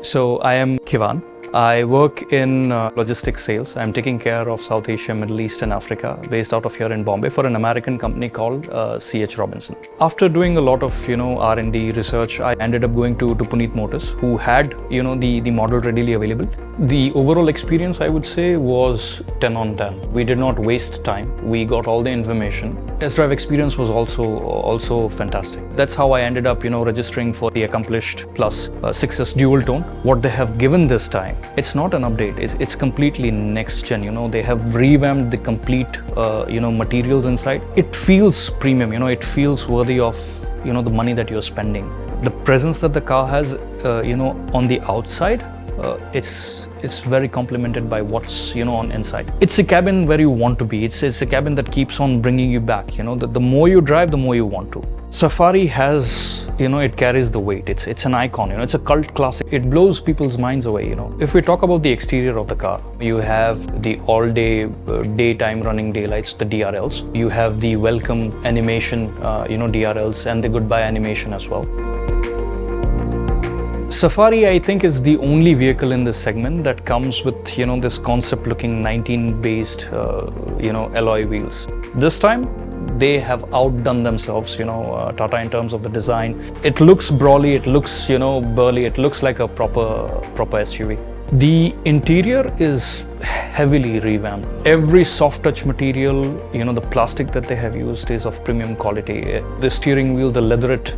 So I am Khevan. I work in logistics sales. I'm taking care of South Asia, Middle East and Africa, based out of here in Bombay for an American company called CH Robinson. After doing a lot of R&D research, I ended up going to Puneet Motors, who had the model readily available. The overall experience, I would say, was 10 on 10. We did not waste time. We got all the information. Test drive experience was also fantastic. That's how I ended up registering for the Accomplished Plus 6S dual tone. What they have given this time, it's not an update. It's completely next gen. They have revamped the complete materials inside. It feels premium. It feels worthy of the money that you're spending. The presence that the car has on the outside, it's very complemented by what's on inside. It's a cabin where you want to be. It's a cabin that keeps on bringing you back. The more you drive, the more you want to. Safari has it carries the weight. It's an icon. It's a cult classic. It blows people's minds away. If we talk about the exterior of the car, you have the all-day daytime running daylights, the DRLs. You have the welcome animation, DRLs, and the goodbye animation as well. Safari, I think, is the only vehicle in this segment that comes with this concept looking 19-based alloy wheels. This time they have outdone themselves, Tata, in terms of the design. It looks brawly, it looks burly, it looks like a proper SUV. The interior is heavily revamped. Every soft touch material, the plastic that they have used is of premium quality. The steering wheel, the leatherette,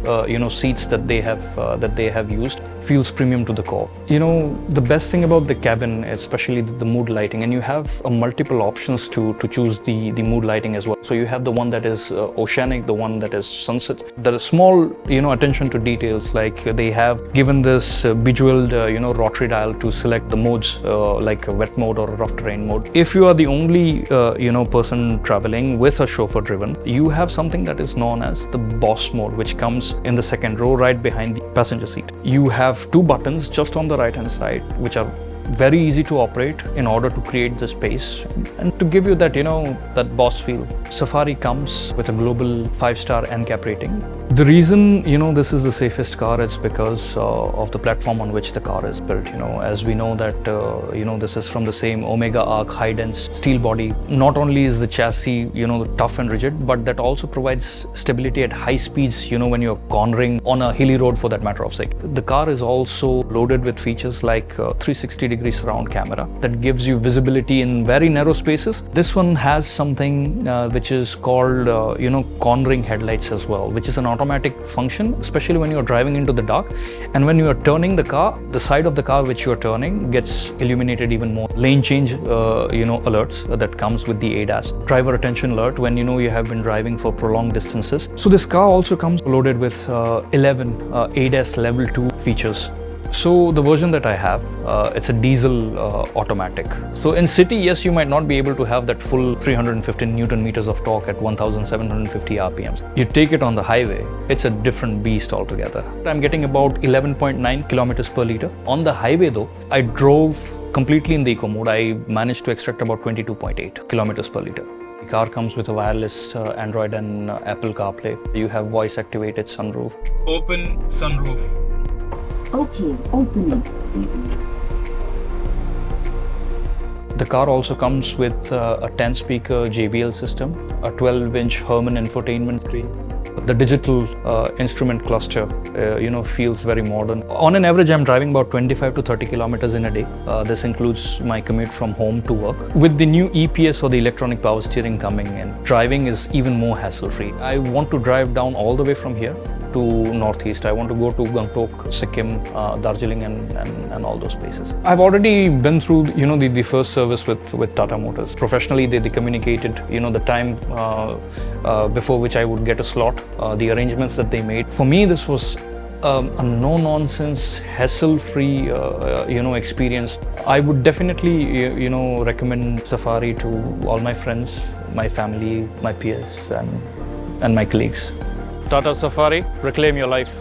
seats that they have used feels premium to the core. The best thing about the cabin, especially the mood lighting, and you have multiple options to choose the mood lighting as well. So you have the one that is oceanic, the one that is sunset. There is small, attention to details, like they have given this bejeweled, rotary dial to select the modes, like a wet mode or a rough terrain mode. If you are the only person traveling with a chauffeur driven, you have something that is known as the boss mode, which comes in the second row right behind the passenger seat. You have two buttons just on the right hand side, which are very easy to operate in order to create the space and to give you that that boss feel. Safari comes with a global 5-star NCAP rating. The reason this is the safest car is because of the platform on which the car is built. As we know that this is from the same Omega Arc high dense steel body. Not only is the chassis tough and rigid, but that also provides stability at high speeds when you're cornering on a hilly road, for that matter of sake. The car is also loaded with features like 360-degree surround camera that gives you visibility in very narrow spaces. This one has something which is called cornering headlights as well, which is an automatic function, especially when you're driving into the dark. And when you are turning the car, the side of the car which you're turning gets illuminated even more. Lane change alerts that comes with the ADAS. Driver attention alert when you have been driving for prolonged distances. So this car also comes loaded with 11 ADAS level 2 features. So the version that I have, it's a diesel automatic. So in city, yes, you might not be able to have that full 315 Newton meters of torque at 1750 RPMs. You take it on the highway, it's a different beast altogether. I'm getting about 11.9 kilometers per liter. On the highway though, I drove completely in the eco mode. I managed to extract about 22.8 kilometers per liter. The car comes with a wireless Android and Apple CarPlay. You have voice activated sunroof. Open sunroof. Okay, opening. The car also comes with a 10-speaker JBL system, a 12-inch Harman infotainment screen. The digital instrument cluster, feels very modern. On an average, I'm driving about 25 to 30 kilometers in a day. This includes my commute from home to work. With the new EPS or the electronic power steering coming in, driving is even more hassle-free. I want to drive down all the way from here to northeast. I want to go to Gangtok, Sikkim, Darjeeling and all those places. I've already been through the first service with Tata Motors. Professionally, they communicated the time before which I would get a slot, the arrangements that they made. For me, this was a no-nonsense, hassle-free experience. I would definitely recommend Safari to all my friends, my family, my peers and my colleagues. Tata Safari, reclaim your life.